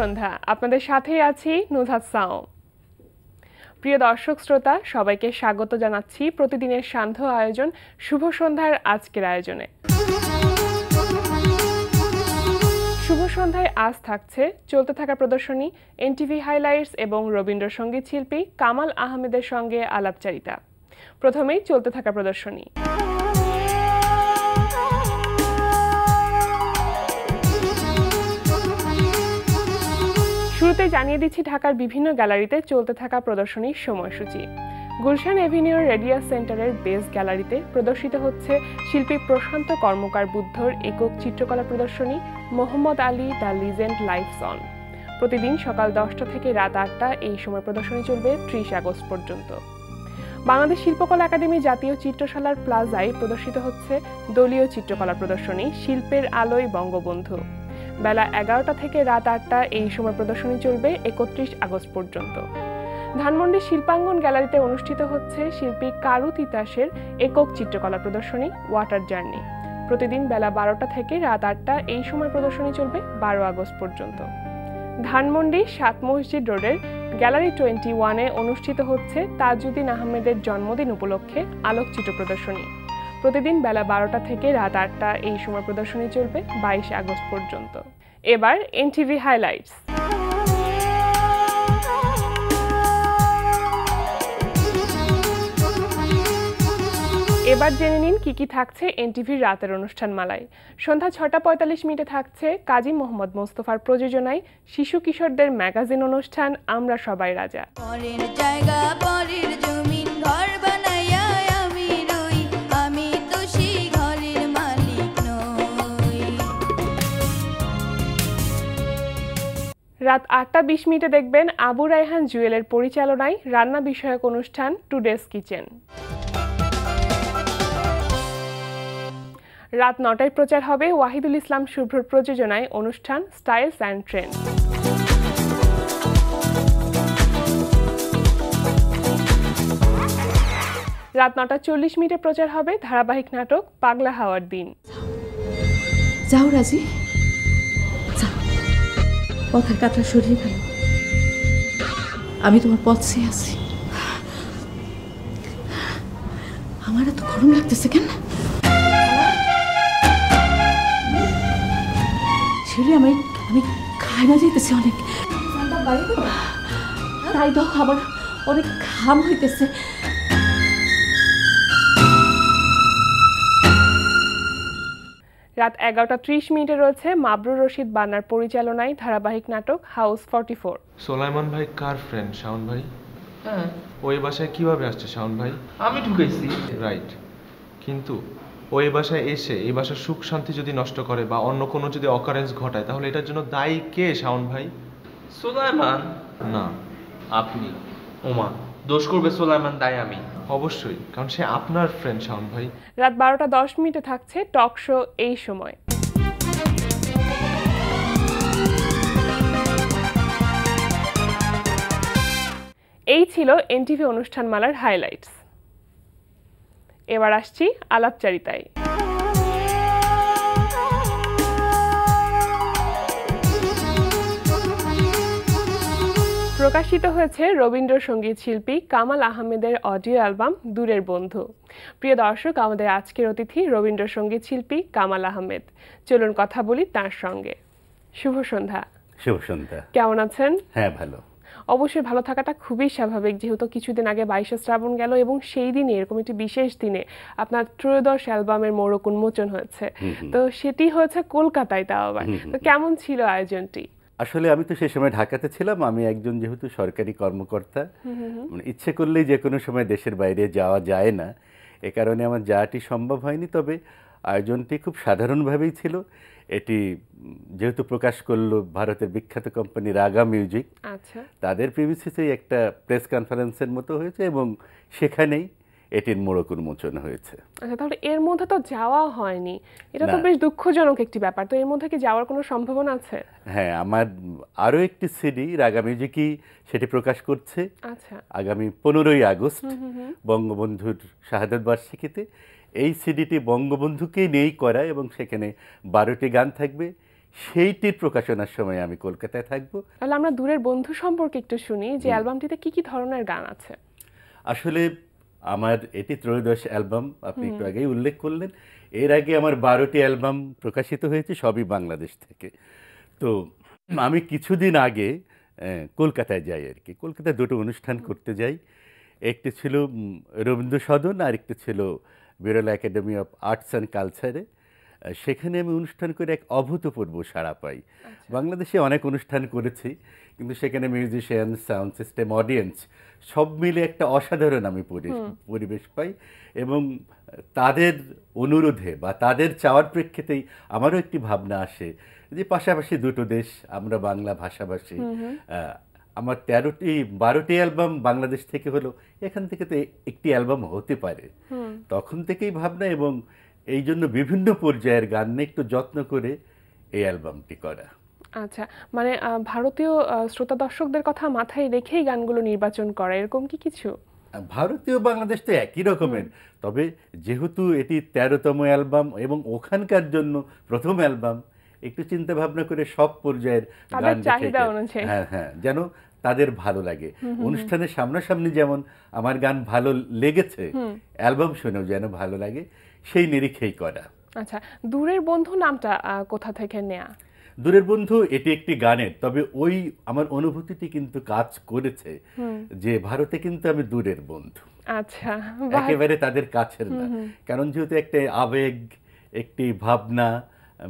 সন্ধ্যা, আপনাদের সাথেই আছি নুজহাত সাও। প্রিয় দর্শক শ্রোতা, সবাইকে স্বাগত জানাচ্ছি প্রতিদিনের সান্ধ্য আয়োজন শুভ সন্ধ্যার আজকের আয়োজনে। শুভ সন্ধ্যায় আজ থাকছে চলতে থাকা প্রদর্শনী, এনটিভি হাইলাইটস এবং রবীন্দ্রসঙ্গীত শিল্পী কামাল আহমেদের সঙ্গে আলাপচারিতা। প্রথমেই চলতে থাকা প্রদর্শনী। শুরুতে জানিয়ে দিচ্ছি ঢাকার বিভিন্ন গ্যালারিতে চলতে থাকা প্রদর্শনীর সময়সূচি। গুলশান এভিনিউর রেডিয়াস সেন্টারের বেস গ্যালারিতে প্রদর্শিত হচ্ছে শিল্পী প্রশান্ত কর্মকার বুদ্ধর একক চিত্রকলা প্রদর্শনী Muhammad Ali the legend lives on. প্রতিদিন সকাল 10টা থেকে রাত 8টা এই সময় প্রদর্শনী চলবে 30 আগস্ট পর্যন্ত। বাংলাদেশ শিল্পকলা একাডেমি জাতীয় চিত্রশালার প্লাজায় প্রদর্শিত হচ্ছে দলীয় চিত্রকলা প্রদর্শনী শিল্পের আলোয় বঙ্গবন্ধু। বেলা 11টা থেকে রাত 8টা এই সময় প্রদর্শনী চলবে 31 আগস্ট পর্যন্ত। ধানমন্ডি শিল্পাঙ্গন গ্যালারিতে অনুষ্ঠিত হচ্ছে শিল্পী কারু তিতাসের একক চিত্রকলা প্রদর্শনী ওয়াটার জার্নি। প্রতিদিন বেলা 12টা থেকে রাত 8টা এই সময় প্রদর্শনী চলবে 12 আগস্ট পর্যন্ত। ধানমন্ডি 7 মসজিদ রোডের গ্যালারি 21-এ অনুষ্ঠিত হচ্ছে তাজউদ্দিন আহমেদের জন্মদিন উপলক্ষে আলোকচিত্র প্রদর্শনী। প্রতিদিন বেলা 12টা থেকে রাত 8টা এই সময় প্রদর্শনী চলবে 22 আগস্ট পর্যন্ত। এবার এনটিভি হাইলাইটস। এবার জেনে নিন কি কি থাকছে এনটিভির রাতের অনুষ্ঠান মালায়। সন্ধ্যা 6:45 থাকছে কাজী মোহাম্মদ মোস্তফার প্রযোজনায় শিশু কিশোরদের ম্যাগাজিন অনুষ্ঠান আমরা সবাই রাজা। রাত 8:20 দেখবেন আবু রায়হান জুয়েলের পরিচালনায় রান্না বিষয়ক অনুষ্ঠান টুডেস কিচেন। রাত 9টায় প্রচার হবে ওয়াহিদুল ইসলাম শুভ্রর প্রযোজনায় অনুষ্ঠান স্টাইলস অ্যান্ড ট্রেন্ড। রাত 9:40 প্রচার হবে ধারাবাহিক নাটক পাগলা হাওয়ার দিন। যাও রাজি, পথের কাটা সরিয়ে ফেলো, আমি তোমার পথ চেয়ে আছি। আমার এত গরম লাগতেছে কেন? আমি খাইনা যাইতেছি অনেক, তাই তো আমার অনেক ঘাম হইতেছে। রাত 11:30 রয়েছে মাবরুর রশিদ বান্নার পরিচালনায় ধারাবাহিক নাটক হাউস 44। সোলাইমান ভাই কার ফ্রেন্ড? শাওন ভাই? হ্যাঁ। ওই বাসায় কিভাবে আসছে শাওন ভাই? আমি ঢুকেছি। রাইট, কিন্তু ওই বাসায় এসে এই বাসার সুখ শান্তি যদি নষ্ট করে বা অন্য কোনো যদি অকারেন্স ঘটায় তাহলে এটার জন্য দায়ী কে শাওন ভাই? সোলাইমান না, আপনি। ওমা, দোষ করবে সোলাইমান, দায়ী আমি। অবশ্যই, কারণ সে আপনার ফ্রেন্ড শাওন ভাই। রাত 12:10 থাকছে টক শো এই সময়। এই ছিল এনটিভি অনুষ্ঠানমালার হাইলাইটস। এবার আসছি আলাপচারিতায়। প্রকাশিত হয়েছে রবীন্দ্রসঙ্গীত শিল্পী কামাল আহমেদের অডিও অ্যালবাম দূরের বন্ধু। প্রিয় দর্শক, আমাদের আজকের অতিথি রবীন্দ্রসঙ্গীত শিল্পী কামাল আহমেদ। চলুন কথা বলি তার সঙ্গে। শুভ সন্ধ্যা। শুভ সন্ধ্যা। কেমন আছেন? হ্যাঁ, ভালো। অবশ্যই ভালো থাকাটা খুবই স্বাভাবিক, যেহেতু কিছুদিন আগে 22শে শ্রাবণ গেল এবং সেই দিনে এরকম একটি বিশেষ দিনে আপনার ত্রয়োদশ অ্যালবামের মোড়ক উন্মোচন হয়েছে। তো সেটি হয়েছে কলকাতায়, তাও আবার। তো কেমন ছিল আয়োজনটি? আসলে আমি তো সেই সময় ঢাকাতে ছিলাম। আমি একজন যেহেতু সরকারি কর্মকর্তা, মানে ইচ্ছে করলেই যে কোনো সময় দেশের বাইরে যাওয়া যায় না, এ কারণে আমার যাওয়াটি সম্ভব হয়নি। তবে আয়োজনটি খুব সাধারণভাবেই ছিল। এটি যেহেতু প্রকাশ করলো ভারতের বিখ্যাত কোম্পানি রাগা মিউজিক, আচ্ছা, তাদের প্রিমিসিসেই একটা প্রেস কনফারেন্সের মতো হয়েছে এবং সেখানেই এটির মোড়ক উন্মোচন হয়েছে। আচ্ছা, তাহলে এর মধ্যে তো যাওয়া হয়নি, এটা তো বেশ দুঃখজনক একটি ব্যাপার। তো এর মধ্যে কি যাওয়ার কোনো সম্ভাবনা আছে? হ্যাঁ, আমার আরও একটি সিডি রাগা মিউজিকই সেটি প্রকাশ করছে। আচ্ছা, আগামী 15ই আগস্ট বঙ্গবন্ধুর শাহাদাত বার্ষিকীতে। এই সিডিটি বঙ্গবন্ধুকেই নিয়েই করা এবং সেখানে 12টি গান থাকবে। সেইটির প্রকাশনার সময় আমি কলকাতায় থাকবো। তাহলে আমরা দূরের বন্ধু সম্পর্কে একটু শুনি যে অ্যালবামটিতে কি কি ধরনের গান আছে। আসলে আমার এটি ত্রয়োদশ অ্যালবাম, আপনি একটু আগেই উল্লেখ করলেন। এর আগে আমার 12টি অ্যালবাম প্রকাশিত হয়েছে, সবই বাংলাদেশ থেকে। তো আমি কিছুদিন আগে কলকাতায় যাই আর কি, কলকাতায় দুটো অনুষ্ঠান করতে যাই। একটি ছিল রবীন্দ্র সদন, আর একটি ছিল Birla academy of arts and কালচারে। সেখানে আমি অনুষ্ঠান করে এক অভূতপূর্ব সাড়া পাই। বাংলাদেশে অনেক অনুষ্ঠান করেছি, কিন্তু সেখানে মিউজিশিয়ান, সাউন্ড সিস্টেম, অডিয়েন্স সব মিলে একটা অসাধারণ আমি পরিবেশ পাই। এবং তাদের অনুরোধে বা তাদের চাওয়ার প্রেক্ষিতেই আমারও একটি ভাবনা আসে যে পাশাপাশি দুটো দেশ, আমরা বাংলা ভাষাভাষী, আমার 12টি অ্যালবাম বাংলাদেশ থেকে হলো, এখান থেকে তো একটি অ্যালবাম হতে পারে। তখন থেকেই ভাবনা, এবং এই জন্য বিভিন্ন পর্যায়ের গান নিয়ে একটু যত্ন করে এই অ্যালবামটি করা। আচ্ছা, মানে ভারতীয় শ্রোতা দর্শকদের কথা মাথায় রেখেই গানগুলো নির্বাচন করা, এরকম কি কিছু? ভারতীয় বাংলাদেশ তো একই রকমের, তবে যেহেতু এটি 13তম অ্যালবাম এবং ওখানকার জন্য প্রথম অ্যালবাম, একটু চিন্তা ভাবনা করে সব পর্যায়ের গান চাহিদা অনুযায়ী, হ্যাঁ হ্যাঁ, যেন তাদের ভালো লাগে। অনুষ্ঠানের সামনাসামনি যেমন আমার গান ভালো লেগেছে, অ্যালবাম শুনেও যেন ভালো লাগে, সেই নিরিখেই করা। আচ্ছা, দূরের বন্ধু নামটা কোথা থেকে নেয়া? দূরের বন্ধু এটি একটি গানের, তবে ওই আমার অনুভূতিটি কিন্তু কাজ করেছে যে ভারতে কিন্তু আমি দূরের বন্ধু, আচ্ছা, একেবারে তাদের কাছের না। কারণ যেহেতু একটা আবেগ, একটি ভাবনা,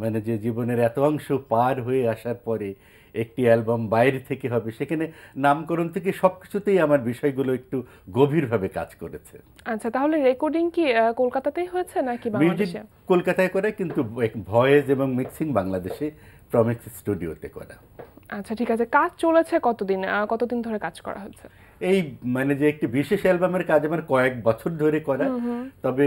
মানে যে জীবনের এত অংশ পার হয়ে আসার পরে একটি অ্যালবাম বাইরে থেকে হবে, সেখানে নামকরণ থেকে সবকিছুতেই আমার বিষয়গুলো একটু গভীরভাবে কাজ করেছে। আচ্ছা, তাহলে রেকর্ডিং কি কলকাতাতেই হয়েছে নাকি মিউজিক বাংলাদেশে? কলকাতায় করে, কিন্তু ভয়েস এবং মিক্সিং বাংলাদেশে প্রমিক্স স্টুডিওতে করা। আচ্ছা, ঠিক আছে। কাজ চলেছে কতদিন ধরে কাজ করা হচ্ছে? এই মানে যে একটি বিশেষ অ্যালবামের কাজ আমার কয়েক বছর ধরে করা, তবে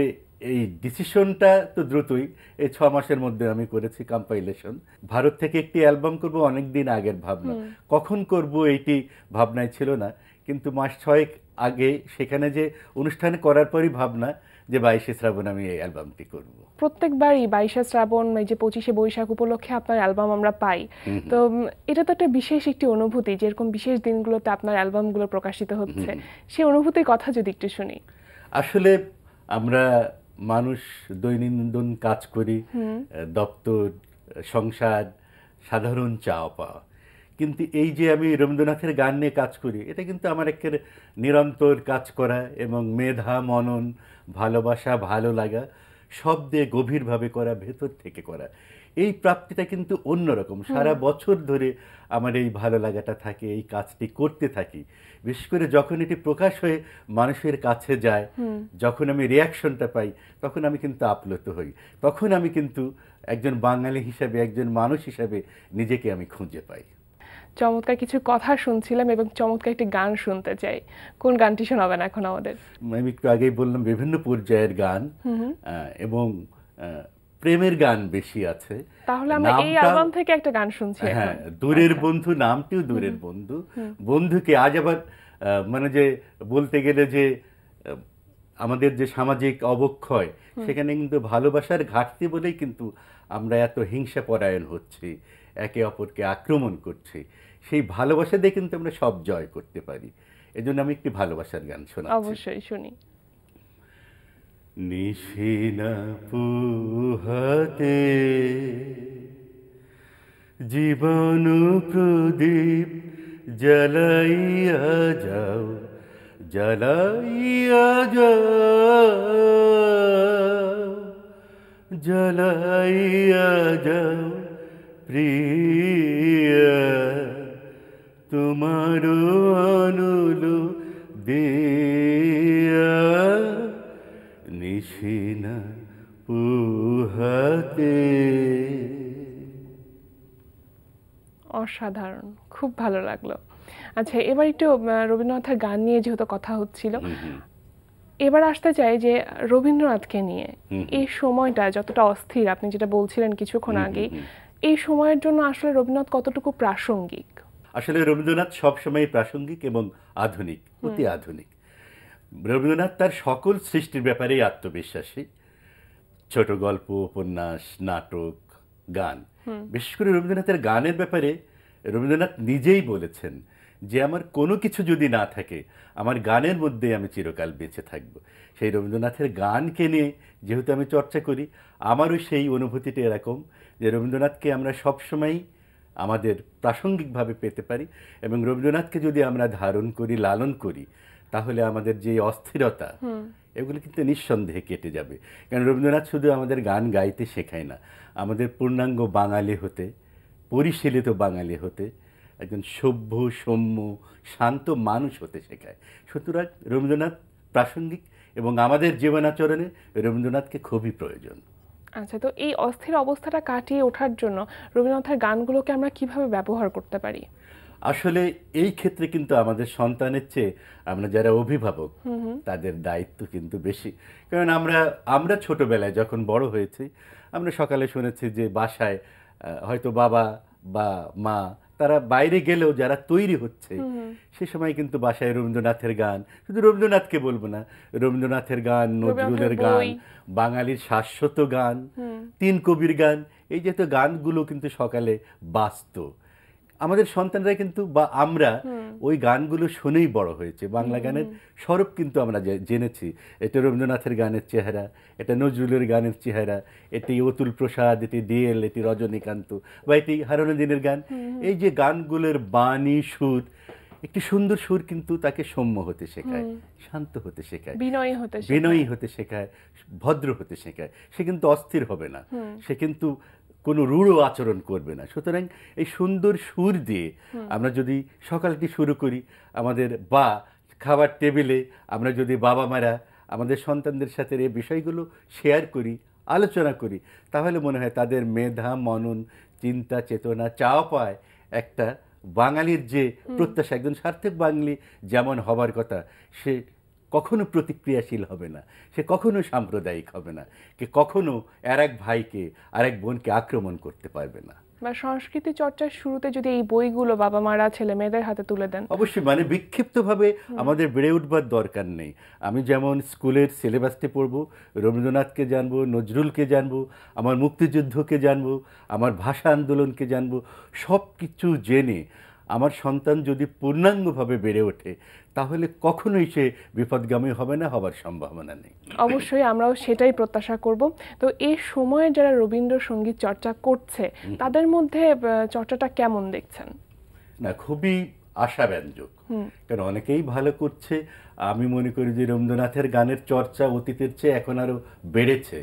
এই ডিসিশনটা তো দ্রুতই, এই 6 মাসের মধ্যে আমি করেছি কম্পাইলেশন। ভারত থেকে একটি অ্যালবাম করব অনেক দিন আগের ভাবনা, কখন করব এইটি ভাবনায় ছিল না, কিন্তু মাস 6 আগে সেখানে যে অনুষ্ঠান করার পরই ভাবনা যে 22শে শ্রাবণ আমি এই অ্যালবামটি করব। প্রত্যেকবারই 22শে শ্রাবণ, এই যে 25শে বৈশাখ উপলক্ষে আপনার অ্যালবাম আমরা পাই, তো এটা তো একটা বিশেষ একটি অনুভূতি, যেরকম বিশেষ দিনগুলোতে আপনার অ্যালবামগুলো প্রকাশিত হচ্ছে, সেই অনুভূতির কথা যদি একটু শুনি। আসলে আমরা মানুষ দৈনন্দিন কাজ করি, দপ্তর, সংসার, সাধারণ চাওয়া পাওয়া, কিন্তু এই যে আমি রবীন্দ্রনাথের গান নিয়ে কাজ করি, এটা কিন্তু আমার একের নিরন্তর কাজ করা এবং মেধা, মনন, ভালোবাসা, ভালো লাগা সব দিয়ে গভীরভাবে করা, ভেতর থেকে করা। এই প্রাপ্তিটা কিন্তু অন্যরকম। সারা বছর ধরে আমার এই ভালো লাগাটা থাকে, এই কাজটি করতে থাকি। বিশেষ করে যখন এটি প্রকাশ হয়ে মানুষের কাছে যায়, যখন আমি রিয়াকশনটা পাই, তখন আমি কিন্তু আপ্লুত হই। তখন আমি কিন্তু একজন বাঙালি হিসাবে, একজন মানুষ হিসাবে নিজেকে আমি খুঁজে পাই। চমৎকার কিছু কথা শুনছিলাম এবং চমৎকার একটি গান শুনতে চাই। কোন গানটি শোনাবেন এখন আমাদের? আমি একটু আগেই বললাম বিভিন্ন পর্যায়ের গান, এবং প্রেমের গান বেশি আছে। তাহলে আমরা এই অ্যালবাম থেকে একটা গান শুনছি এখন। হ্যাঁ, দূরের বন্ধু নামটিও দূরের বন্ধু। বন্ধুকে আজ আবার মানে যে বলতে গেলে যে আমাদের যে সামাজিক অবক্ষয়, সেখানে কিন্তু ভালোবাসার ঘাটতি বলেই কিন্তু আমরা এত হিংসা পরায়ণ হচ্ছি, একে অপরকে আক্রমণ করছি। সেই ভালোবাসা দিয়ে কিন্তু আমরা সব জয় করতে পারি। এজন্য আমি একটি ভালোবাসার গান শোনাচ্ছি। অবশ্যই শুনি। নিশিনা পুহাতে জীবন প্রদীপ জ্বালাইয়া যাও, জ্বালাইয়া যাও, জ্বালাইয়া যাও প্রিয়া, তোমার অনুল দিয়া নিশিনা পুহাতে। অসাধারণ, খুব ভালো লাগলো। আচ্ছা, এবার একটু রবীন্দ্রনাথের গান নিয়ে যেহেতু কথা হচ্ছিল, এবার আসতে চাই যে রবীন্দ্রনাথকে নিয়ে এই সময়টা যতটা অস্থির, আপনি যেটা বলছিলেন কিছুক্ষণ আগেই, এই সময়ের জন্য আসলে রবীন্দ্রনাথ কতটুকু প্রাসঙ্গিক? আসলে রবীন্দ্রনাথ সবসময় প্রাসঙ্গিক এবং আধুনিক, অতি আধুনিক। রবীন্দ্রনাথ তার সকল সৃষ্টির ব্যাপারেই আত্মবিশ্বাসী। ছোট গল্প, উপন্যাস, নাটক, গান। বিশেষ করে রবীন্দ্রনাথের গানের ব্যাপারে রবীন্দ্রনাথ নিজেই বলেছেন যে আমার কোনো কিছু যদি না থাকে আমার গানের মধ্যেই আমি চিরকাল বেঁচে থাকব। সেই রবীন্দ্রনাথের গানকে নিয়ে যেহেতু আমি চর্চা করি, আমারও সেই অনুভূতিটা এরকম যে রবীন্দ্রনাথকে আমরা সবসময়ই আমাদের প্রাসঙ্গিকভাবে পেতে পারি, এবং রবীন্দ্রনাথকে যদি আমরা ধারণ করি, লালন করি, তাহলে আমাদের যে অস্থিরতা এগুলো কিন্তু নিঃসন্দেহে কেটে যাবে। কারণ রবীন্দ্রনাথ শুধু আমাদের গান গাইতে শেখায় না, আমাদের পূর্ণাঙ্গ বাঙালি হতে, পরিশীলিত বাঙালি হতে, একজন সভ্য, সৌম্য, শান্ত মানুষ হতে শেখায়। সুতরাং রবীন্দ্রনাথ প্রাসঙ্গিক এবং আমাদের জীবনাচরণে রবীন্দ্রনাথকে খুবই প্রয়োজন। আচ্ছা, তো এই অস্থির অবস্থাটা কাটিয়ে ওঠার জন্য রবীন্দ্রনাথের গানগুলোকে আমরা কিভাবে ব্যবহার করতে পারি? আসলে এই ক্ষেত্রে কিন্তু আমাদের সন্তানের চেয়ে আমরা যারা অভিভাবক তাদের দায়িত্ব কিন্তু বেশি। কারণ আমরা ছোটবেলায় যখন বড় হয়েছি, আমরা সকালে শুনেছি যে বাসায় হয়তো বাবা বা মা তারা বাইরে গেলেও যারা তৈরি হচ্ছে সে সময় কিন্তু বাসায় রবীন্দ্রনাথের গান, শুধু রবীন্দ্রনাথকে বলবো না, রবীন্দ্রনাথের গান, নজরুলের গান, বাঙালির শাশ্বত গান, তিন কবির গান, এই যে তো গানগুলো কিন্তু সকালে বাজতো। আমাদের সন্তানরা কিন্তু বা আমরা ওই গানগুলো শুনেই বড় হয়েছে। বাংলা গানের স্বরূপ কিন্তু আমরা জেনেছি, এটা রবীন্দ্রনাথের গানের চেহারা, এটা নজরুলের গানের চেহারা, এটি অতুল প্রসাদ, এটি ডিএল, এটি রজনীকান্ত, বা এটি হারানুদ্দিনের গান। এই যে গানগুলোর বাণী, সুর, একটি সুন্দর সুর কিন্তু তাকে সৌম্য হতে শেখায়, শান্ত হতে শেখায়, বিনয়ী হতে শেখায়, ভদ্র হতে শেখায়। সে কিন্তু অস্থির হবে না, সে কিন্তু কোনো রূঢ় আচরণ করবে না। সুতরাং এই সুন্দর সুর দিয়ে আমরা যদি সকালটি শুরু করি, আমাদের বা খাবার টেবিলে আমরা যদি বাবা মারা আমাদের সন্তানদের সাথে এই বিষয়গুলো শেয়ার করি, আলোচনা করি, তাহলে মনে হয় তাদের মেধা, মনন, চিন্তা, চেতনা, চাওয়া পায় একটা বাঙালির যে প্রত্যাশা, একজন সার্থক বাঙালি যেমন হবার কথা, সে কখনো প্রতিক্রিয়াশীল হবে না, সে কখনো সাম্প্রদায়িক হবে না, কে কখনো আর এক ভাইকে আর এক বোনকে আক্রমণ করতে পারবে না। বা সংস্কৃতি চর্চার শুরুতে যদি এই বইগুলো বাবা মারা ছেলে মেয়েদের হাতে তুলে দেন, অবশ্যই, মানে বিক্ষিপ্তভাবে আমাদের বেড়ে উঠবার দরকার নেই। আমি যেমন স্কুলের সিলেবাসটি পড়বো, রবীন্দ্রনাথকে জানবো, নজরুলকে জানবো, আমার মুক্তিযুদ্ধকে জানবো, আমার ভাষা আন্দোলনকে জানবো, সব কিছু জেনে আমার সন্তান যদি পূর্ণাঙ্গভাবে বেড়ে ওঠে, তাহলে কখনোই সে বিপদগামী হবে না, হবার সম্ভাবনা নেই। অবশ্যই আমরাও সেটাই প্রত্যাশা করব। তো এই সময়ে যারা রবীন্দ্রসঙ্গীত চর্চা করছে তাদের মধ্যে চর্চাটা কেমন দেখছেন? না, খুবই আশাব্যঞ্জক, কারণ অনেকেই ভালো করছে। আমি মনে করি যে রবীন্দ্রনাথের গানের চর্চা অতীতের চেয়ে এখন আরও বেড়েছে।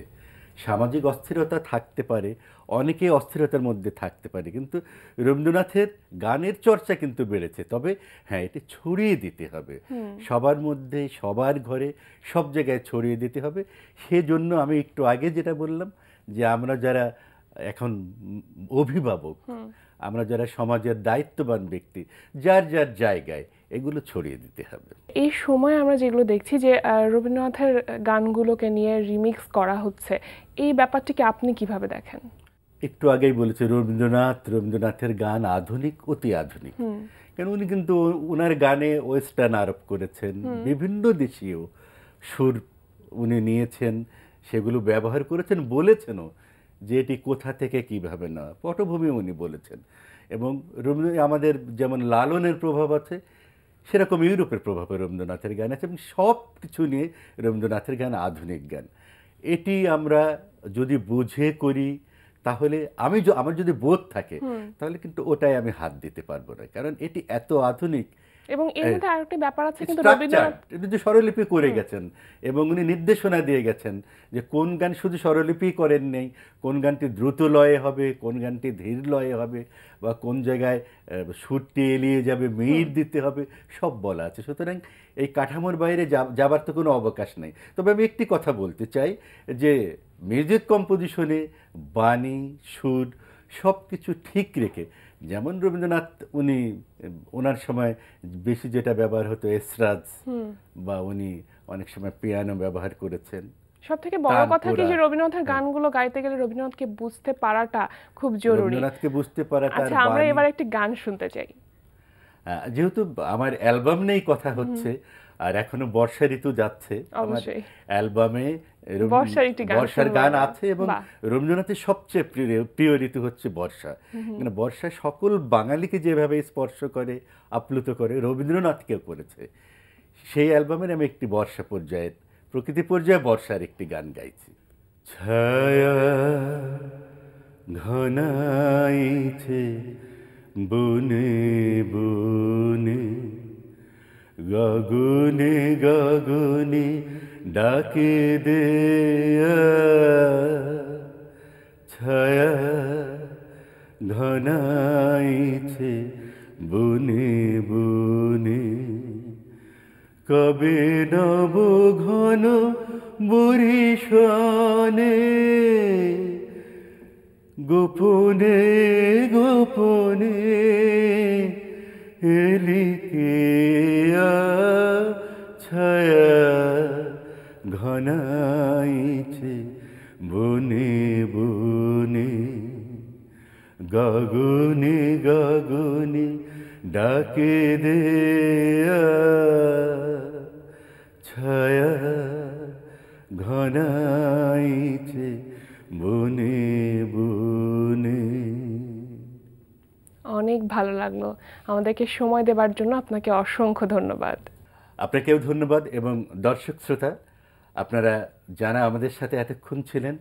সামাজিক অস্থিরতা থাকতে পারে, অনেকেই অস্থিরতার মধ্যে থাকতে পারে, কিন্তু রবীন্দ্রনাথের গানের চর্চা কিন্তু বেড়েছে। তবে হ্যাঁ, এটি ছড়িয়ে দিতে হবে সবার মধ্যে, সবার ঘরে, সব জায়গায় ছড়িয়ে দিতে হবে। সেজন্য আমি একটু আগে যেটা বললাম যে আমরা যারা এখন অভিভাবক, আমরা যারা সমাজের দায়িত্ববান ব্যক্তি, যার যার জায়গায় এগুলো ছড়িয়ে দিতে হবে। এই সময় আমরা যেগুলো দেখছি যে রবীন্দ্রনাথের গানগুলোকে নিয়ে রিমিক্স করা হচ্ছে, এই ব্যাপারটিকে আপনি কিভাবে দেখেন? একটু আগেই বলেছে রবীন্দ্রনাথের গান আধুনিক, অতি আধুনিক। কারণ উনি কিন্তু ওনার গানে ওয়েস্টার্ন আরোপ করেছেন, বিভিন্ন দেশীয় সুর উনি নিয়েছেন, সেগুলো ব্যবহার করেছেন, বলেছেনও যে এটি কোথা থেকে কিভাবে না, পটভূমি উনি বলেছেন। এবং আমাদের যেমন লালনের প্রভাব আছে, সেরকম ইউরোপের প্রভাবে রবীন্দ্রনাথের গান আছে, এবং সব কিছু নিয়ে রবীন্দ্রনাথের গান আধুনিক গান। এটি আমরা যদি বুঝে করি, তাহলে আমার যদি বোধ থাকে, তাহলে কিন্তু ওটাই আমি হাত দিতে পারবো না, কারণ এটি এত আধুনিক। এবং এর মধ্যে আরেকটা ব্যাপার আছে, কিন্তু রবীন্দ্রনাথ যে স্বরলিপি করে গেছেন এবং উনি নির্দেশনা দিয়ে গেছেন যে কোন গান শুধু স্বরলিপি করেন নেই, কোন গানটি দ্রুত লয়ে হবে, কোন গানটি ধীর লয়ে হবে, বা কোন জায়গায় সুরটি এলিয়ে যাবে, মিহির দিতে হবে, সব বলা আছে। সুতরাং এই কাঠামোর বাইরে যাবার তো কোনো অবকাশ নেই। তবে আমি একটি কথা বলতে চাই যে মিউজিক কম্পোজিশনে বাণী, সুর সব কিছু ঠিক রেখে, যেমন রবীন্দ্রনাথ ওনার সময় বেশি যেটা ব্যবহার হতো এসরাজ, বা উনি অনেক সময় পিয়ানো ব্যবহার করেছেন। সব থেকে বড় কথা কি যে রবীন্দ্রনাথের গানগুলো গাইতে গেলে রবীন্দ্রনাথকে বুঝতে পারাটা খুব জরুরি। রবীন্দ্রনাথকে বুঝতে পারাটা। আচ্ছা, আমরা এবার একটি গান শুনতে চাই। যেহেতু আমার অ্যালবাম নেই কথা হচ্ছে, আর এখনো বর্ষা ঋতু যাচ্ছে, আমার অ্যালবামে বর্ষার গান আছে এবং রবীন্দ্রনাথের সবচেয়ে প্রিয় ঋতু হচ্ছে বর্ষা। মানে বর্ষা সকল বাঙালিকে যেভাবে স্পর্শ করে, আপ্লুত করে, রবীন্দ্রনাথকেও করেছে। সেই অ্যালবামের আমি একটি বর্ষা পর্যায়ের, প্রকৃতি পর্যায়ে বর্ষার একটি গান গাইছি। ছায়া ঘনাইছে বনে বনে, গগনে গগনে ডাকে দেয়া, ছায়া ঘনাইছে বনে বনে, কবে নব ঘন বরিশানে, গোপনে গোপনে এলিকে ছায়া ঘনাইছে বনে বনে, গগনে গগনে ডাকে দেয়া, ছায়া ঘনাইছে বনে বনে। অনেক ভালো লাগলো, আমাদেরকে সময় দেওয়ার জন্য আপনাকে অসংখ্য ধন্যবাদ। আপনাকেও ধন্যবাদ, এবং দর্শক শ্রোতা আপনারা যারা আমাদের সাথে এতক্ষণ ছিলেন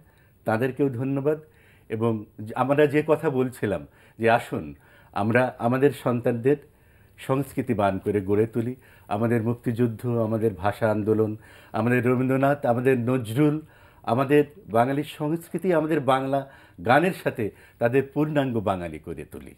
তাদেরকেও ধন্যবাদ। এবং আমরা যে কথা বলছিলাম যে আসুন আমরা আমাদের সন্তানদের সংস্কৃতিবান করে গড়ে তুলি, আমাদের মুক্তিযুদ্ধ, আমাদের ভাষা আন্দোলন, আমাদের রবীন্দ্রনাথ, আমাদের নজরুল, আমাদের বাঙালির সংস্কৃতি, আমাদের বাংলা গানের সাথে তাদের পূর্ণাঙ্গ বাঙালি করে তুলি।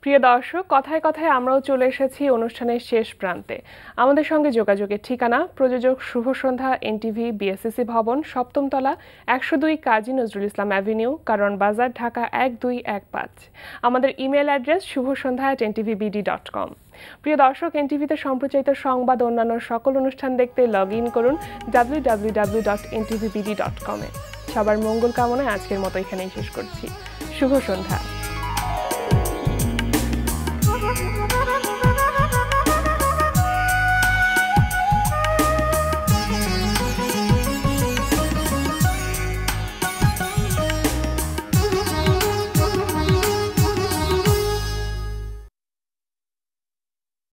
প্রিয় দর্শক, কথায় কথায় আমরাও চলে এসেছি অনুষ্ঠানের শেষ প্রান্তে। আমাদের সঙ্গে যোগাযোগের ঠিকানা প্রযোজক শুভ সন্ধ্যা, এনটিভি, বিএসসিসি ভবন, 7ম তলা, 102 কাজী নজরুল ইসলাম অ্যাভিনিউ, কারণ বাজার, ঢাকা 1215। আমাদের ইমেল অ্যাড্রেস shubhosandha@ntvbd.com। প্রিয় দর্শক, এনটিভিতে সম্প্রচারিত সংবাদ অন্যান্য সকল অনুষ্ঠান দেখতে লগ ইন করুন www.ntvbd.com-এ। সবার মঙ্গল কামনায় আজকের মতো এখানেই শেষ করছি। শুভ সন্ধ্যা।